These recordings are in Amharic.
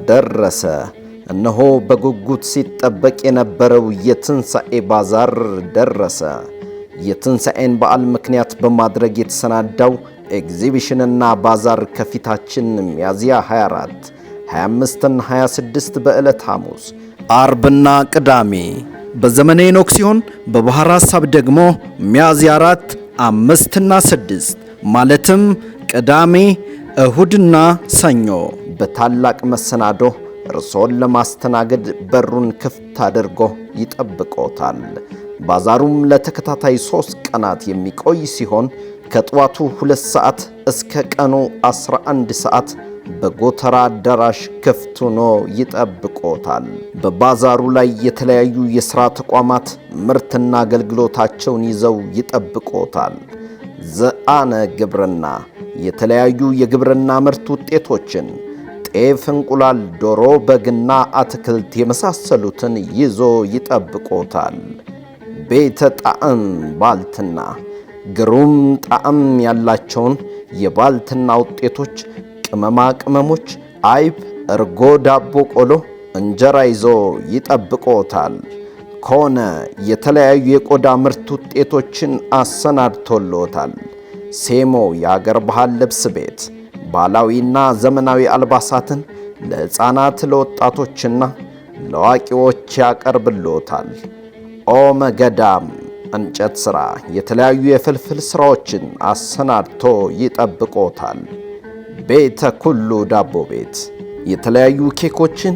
ደረሰ እነሆ በጉጉት ሲጠበቅ የነበረው የትንሣኤ ባዛር ደረሰ። የትንሣኤን በዓል ምክንያት በማድረግ የተሰናዳው ኤግዚቢሽንና ባዛር ከፊታችን ሚያዝያ 24፣ 25 እና 26 በዕለት ሐሙስ፣ አርብና ቅዳሜ በዘመነ ሄኖክ ሲሆን በባሕረ ሐሳብ ደግሞ ሚያዝያ 4፣ 5 እና 6 ማለትም ቅዳሜ፣ እሁድና ሰኞ በታላቅ መሰናዶ እርሶን ለማስተናገድ በሩን ክፍት አድርጎ ይጠብቆታል። ባዛሩም ለተከታታይ 3 ቀናት የሚቆይ ሲሆን ከጠዋቱ 2 ሰዓት እስከ ቀኑ 11 ሰዓት በጎተራ አዳራሽ ክፍት ሆኖ ይጠብቆታል። በባዛሩ ላይ የተለያዩ የሥራ ተቋማት ምርትና አገልግሎታቸውን ይዘው ይጠብቆታል። ዘአነ ግብርና የተለያዩ የግብርና ምርት ውጤቶችን ጤፍ፣ እንቁላል፣ ዶሮ፣ በግና አትክልት የመሳሰሉትን ይዞ ይጠብቆታል። ቤተ ጣዕም ባልትና ግሩም ጣዕም ያላቸውን የባልትና ውጤቶች፣ ቅመማ ቅመሞች፣ አይብ፣ እርጎ፣ ዳቦ፣ ቆሎ፣ እንጀራ ይዞ ይጠብቆታል። ኮነ የተለያዩ የቆዳ ምርት ውጤቶችን አሰናድቶሎታል። ሴሞ የአገር ባህል ልብስ ቤት ባህላዊና ዘመናዊ አልባሳትን ለሕፃናት ለወጣቶችና ለዋቂዎች ያቀርብሎታል። ኦመ ገዳም እንጨት ሥራ የተለያዩ የፍልፍል ሥራዎችን አሰናድቶ ይጠብቆታል። ቤተ ኩሉ ዳቦ ቤት የተለያዩ ኬኮችን፣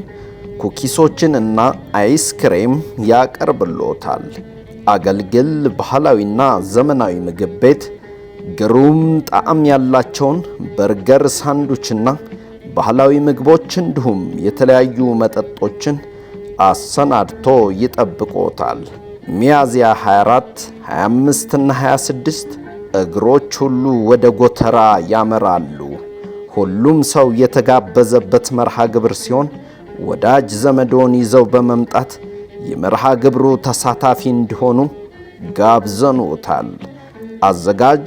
ኩኪሶችን እና አይስክሬም ያቀርብሎታል። አገልግል ባህላዊና ዘመናዊ ምግብ ቤት ግሩም ጣዕም ያላቸውን በርገር፣ ሳንዱችና ባህላዊ ምግቦች እንዲሁም የተለያዩ መጠጦችን አሰናድቶ ይጠብቆታል። ሚያዝያ 24፣ 25 እና 26 እግሮች ሁሉ ወደ ጎተራ ያመራሉ። ሁሉም ሰው የተጋበዘበት መርሃ ግብር ሲሆን ወዳጅ ዘመዶን ይዘው በመምጣት የመርሃ ግብሩ ተሳታፊ እንዲሆኑ ጋብዘኖታል። አዘጋጅ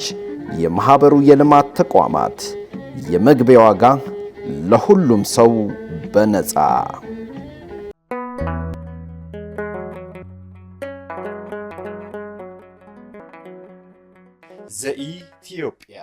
የማህበሩ የልማት ተቋማት። የመግቢያ ዋጋ ለሁሉም ሰው በነፃ። ዘኢትዮጵያ